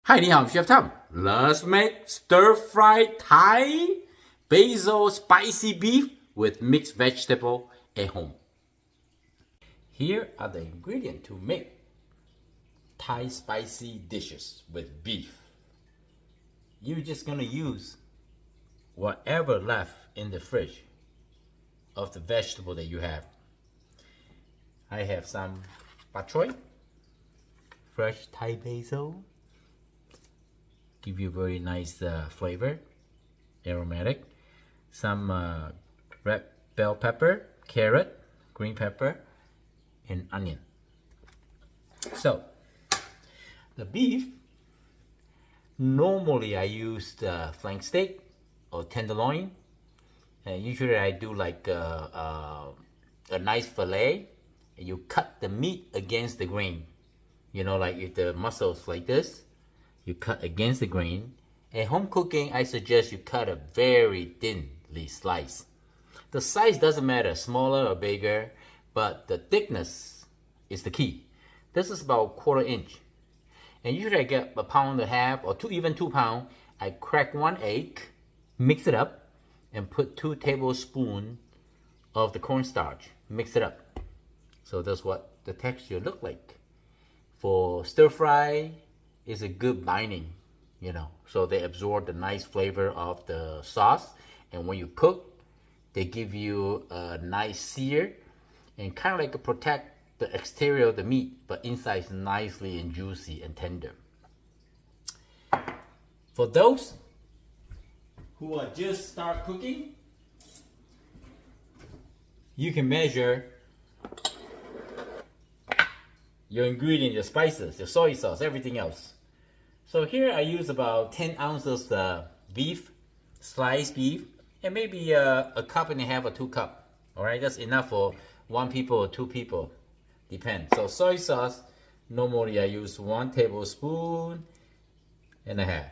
Hi, 你好, I'm Chef Tom. Let's make stir-fried Thai basil spicy beef with mixed vegetable at home. Here are the ingredients to make Thai spicy dishes with beef. You're just gonna use whatever left in the fridge of the vegetable that you have. I have some bok choy, fresh Thai basil. Give you very nice flavor, aromatic. Some red bell pepper, carrot, green pepper, and onion. So, the beef, normally I use the flank steak or tenderloin. And usually I do like a nice fillet, and you cut the meat against the grain. You know, like if the muscles like this, you cut against the grain. At home cooking, I suggest you cut a very thinly slice. The size doesn't matter, smaller or bigger, but the thickness is the key. This is about 1/4 inch. And usually I get 1.5 pounds or even 2 pounds. I crack 1 egg, mix it up, and put 2 tablespoons of the cornstarch. Mix it up. So that's what the texture look like. For stir fry, is a good binding, you know, so they absorb the nice flavor of the sauce, and when you cook, they give you a nice sear and kind of like protect the exterior of the meat, but inside is nicely and juicy and tender. For those who are just start cooking, you can measure your ingredients, your spices, your soy sauce, everything else. So here I use about 10 ounces beef, sliced beef, and maybe a 1.5 cups or 2 cups. All right, that's enough for 1 people or 2 people, depends. So soy sauce, normally I use 1 tablespoon and a half.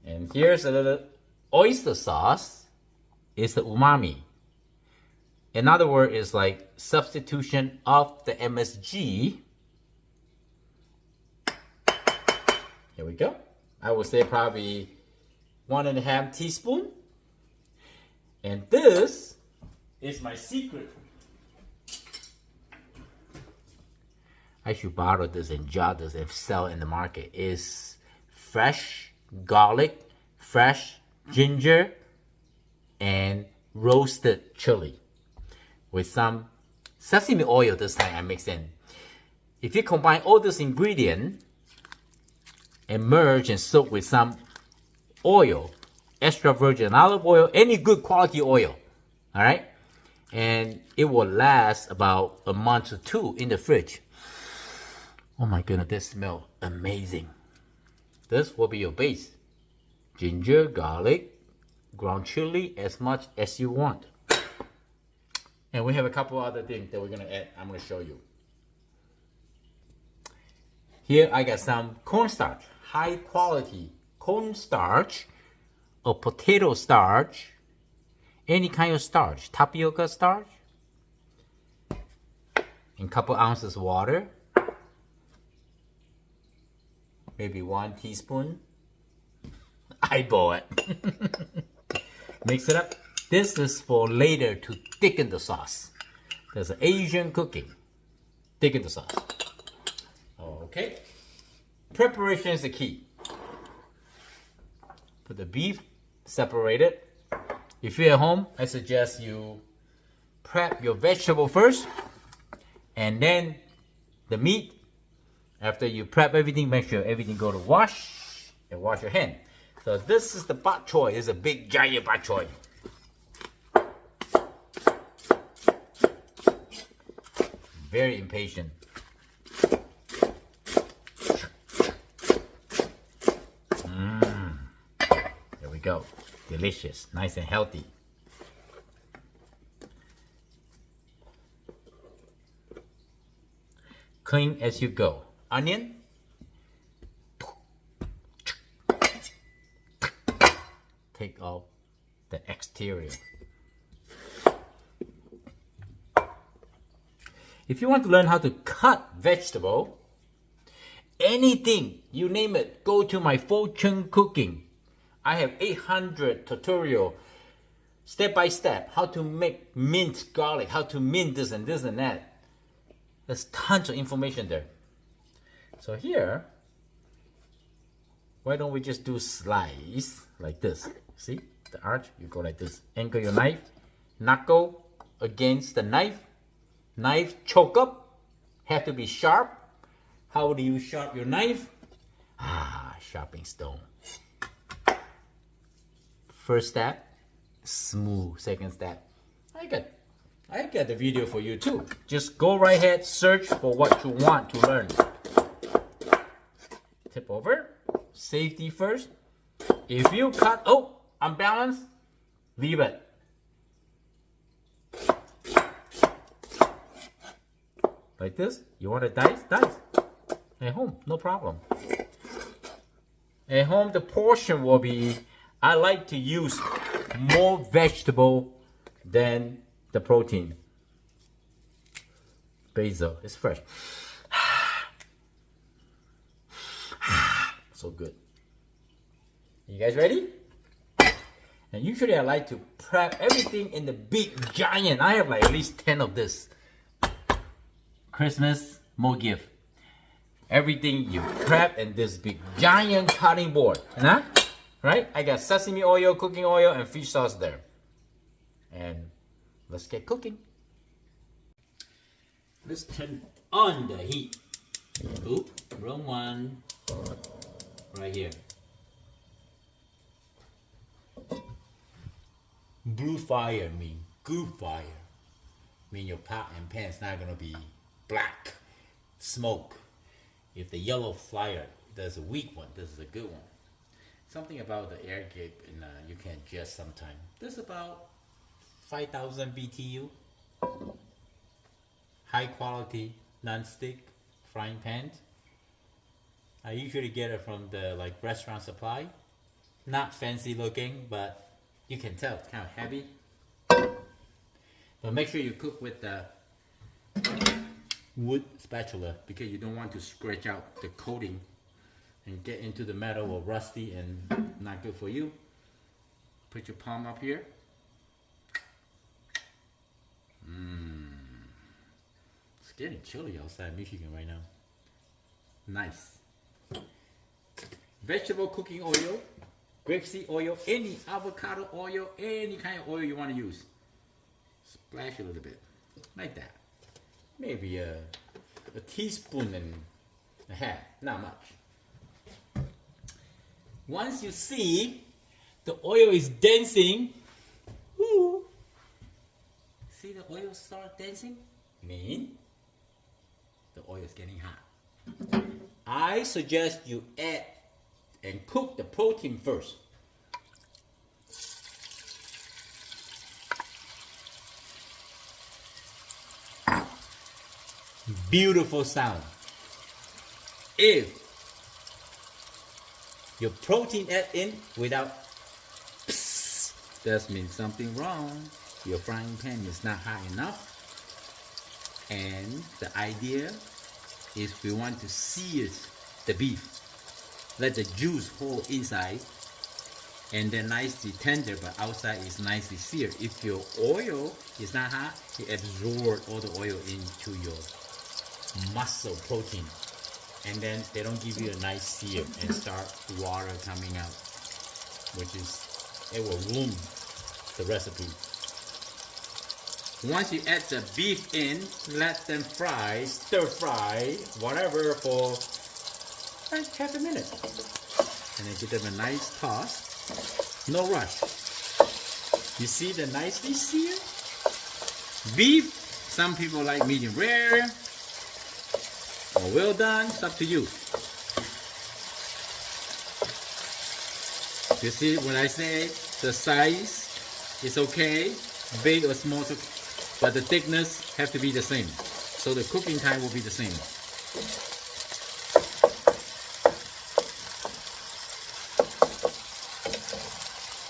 And here's a little oyster sauce. It's the umami. In other words, it's like substitution of the MSG. Here we go. I would say probably 1.5 teaspoons. And this is my secret. I should bottle this and jar this and sell in the market. Is fresh garlic, fresh ginger, and roasted chili with some sesame oil. This time I mix in. If you combine all this ingredient and merge and soak with some oil, extra virgin olive oil, any good quality oil, all right? And it will last about a month or 2 in the fridge. Oh my goodness, this smells amazing. This will be your base. Ginger, garlic, ground chili, as much as you want. And we have a couple other things that we're gonna add. I'm gonna show you. Here I got some cornstarch, high quality cornstarch or potato starch, any kind of starch, tapioca starch, and a couple ounces of water, maybe 1 teaspoon. Eyeball it. Mix it up. This is for later to thicken the sauce. There's Asian cooking. Thicken the sauce. Okay. Preparation is the key. Put the beef separated. If you're at home, I suggest you prep your vegetable first, and then the meat. After you prep everything, make sure everything go to wash and wash your hand. So this is the bok choy. It's a big giant bok choy. Very impatient. There we go. Delicious, nice and healthy. Clean as you go. Onion. Take off the exterior. If you want to learn how to cut vegetable anything, you name it, go to my Fortunecooking. I have 800 tutorial, step by step, how to make mint garlic, how to mint this and that. There's tons of information there. So here, why don't we just do slice like this? See the arch? You go like this. Angle your knife, knuckle against the knife. Knife choke up, have to be sharp. How do you sharpen your knife? Sharpening stone. First step, smooth. Second step, I got the video for you too. Just go right ahead, search for what you want to learn. Tip over, safety first. If you cut, unbalanced, leave it. Like this, you want to dice? At home, no problem. At home, the portion will be, I like to use more vegetable than the protein. Basil, it's fresh. So good. You guys ready? And usually I like to prep everything in the big giant. I have like at least 10 of this. Christmas, more gift. Everything you prep in this big giant cutting board. Right? I got sesame oil, cooking oil, and fish sauce there. And let's get cooking. Let's turn on the heat. Oop, wrong one. Right here. Blue fire mean good fire. Mean your pot and pan's not gonna be black smoke. If the yellow fire, there's a weak one, this is a good one. Something about the air gap, and you can adjust sometime. This is about 5,000 BTU. High quality non-stick frying pan. I usually get it from the restaurant supply. Not fancy looking, but you can tell it's kind of heavy. But make sure you cook with the wood spatula because you don't want to scratch out the coating and get into the metal or rusty and not good for you. Put your palm up here. It's getting chilly outside Michigan right now. Nice. Vegetable cooking oil, grapeseed oil, any avocado oil, any kind of oil you want to use. Splash a little bit, like that. Maybe a teaspoon and a half, not much. Once you see the oil is dancing, see the oil start dancing? Mean the oil is getting hot. I suggest you add and cook the protein first. Beautiful sound. If your protein add in without psst, that means something wrong. Your frying pan is not hot enough. And the idea is we want to sear the beef. Let the juice hold inside and then nicely tender, but outside is nicely seared. If your oil is not hot, it absorbs all the oil into your muscle protein. And then they don't give you a nice sear and start water coming out, which is, it will ruin the recipe. Once you add the beef in, let them fry, stir fry, whatever for like half a minute. And then give them a nice toss. No rush. You see the nicely seared beef? Some people like medium rare or well done. It's up to you. You see when I say the size is okay, big or small, but the thickness have to be the same. So the cooking time will be the same.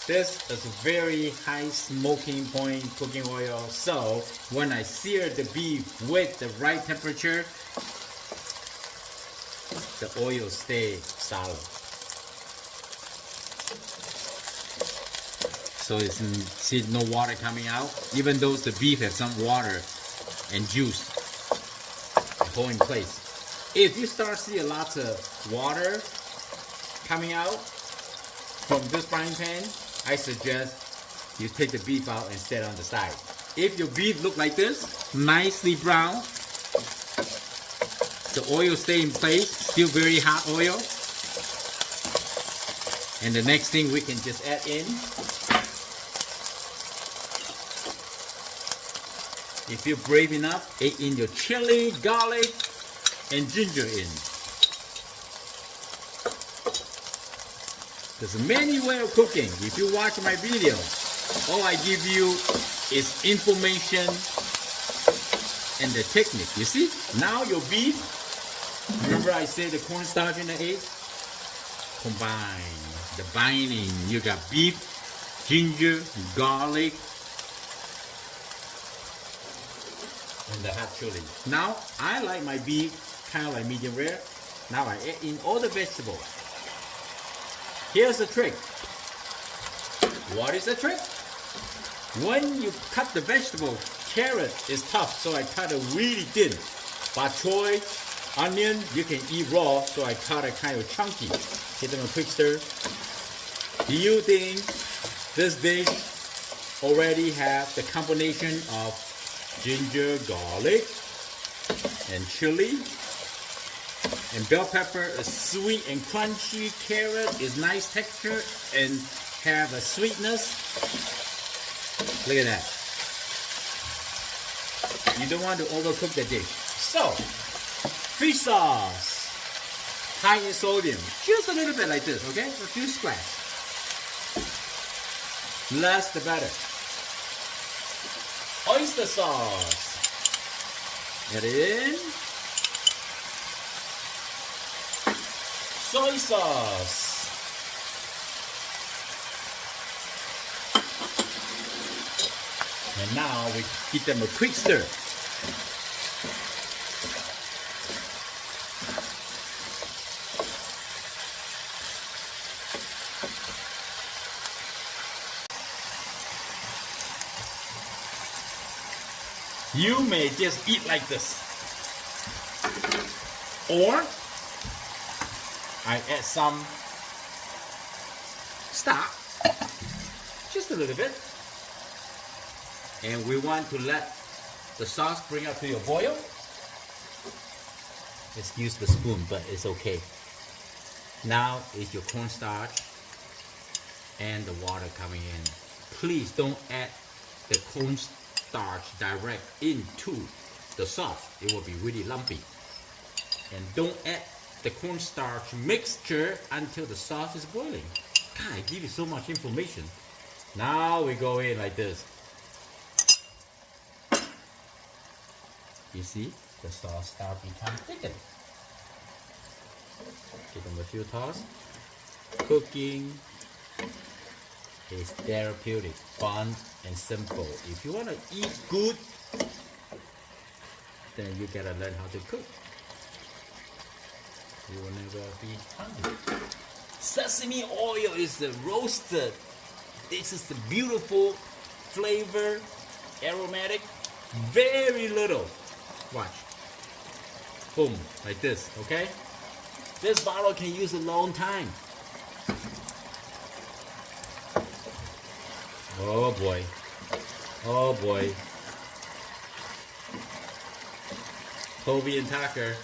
This is a very high smoking point cooking oil. So when I sear the beef with the right temperature, the oil stay solid. So it's see no water coming out, even though the beef has some water and juice hold in place. If you start seeing lots of water coming out from this frying pan, I suggest you take the beef out and set on the side. If your beef look like this, nicely brown, the oil stay in place, still very hot oil. And the next thing we can just add in, if you're brave enough, add in your chili, garlic, and ginger in. There's many ways of cooking. If you watch my video, all I give you is information and the technique. You see? Now your beef, remember I said the cornstarch and the egg? Combine the binding. You got beef, ginger, garlic, and the hot chili. Now, I like my beef kind of like medium rare. Now I add in all the vegetables. Here's the trick. What is the trick? When you cut the vegetable, carrot is tough, so I cut it really thin. Bok choy, onion, you can eat raw, so I cut it kind of chunky. Give them a quick stir. Do you think this dish already have the combination of ginger, garlic, and chili? And bell pepper is sweet and crunchy. Carrot is nice texture and have a sweetness. Look at that. You don't want to overcook the dish. So, fish sauce, high in sodium, just a little bit like this, okay? A few splash. Less the better. Oyster sauce. Add in. Soy sauce. And now we give them a quick stir. You may just eat like this, or I add some stock, just a little bit, and we want to let the sauce bring up to a boil. Excuse the spoon, but it's okay. Now is your cornstarch and the water coming in. Please don't add the cornstarch direct into the sauce. It will be really lumpy. And don't add the cornstarch mixture until the sauce is boiling. God, I give you so much information. Now we go in like this. You see, the sauce start become thickened. Give them a few toss. Cooking is therapeutic, fun, and simple. If you want to eat good, then you gotta learn how to cook. You will never be hungry. Sesame oil is the roasted. This is the beautiful flavor, aromatic, very little. Watch. Boom, like this, okay? This bottle can use a long time. Oh boy. Oh boy. Toby and Tucker,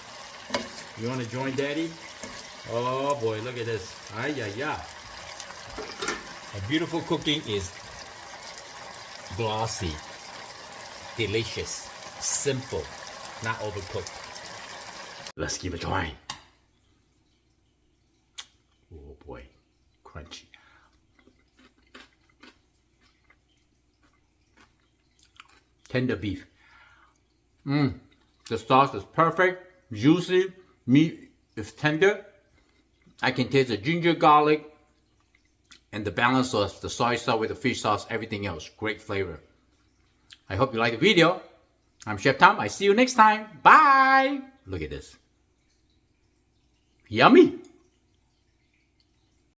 you want to join Daddy? Oh boy, look at this. Ay, ay, ay. A beautiful cooking is glossy, delicious, simple, not overcooked. Let's give it a try. Oh boy, crunchy. Tender beef. The sauce is perfect, juicy, meat is tender. I can taste the ginger, garlic, and the balance of the soy sauce with the fish sauce, everything else. Great flavor. I hope you like the video. I'm Chef Tom. I see you next time. Bye. Look at this. Yummy.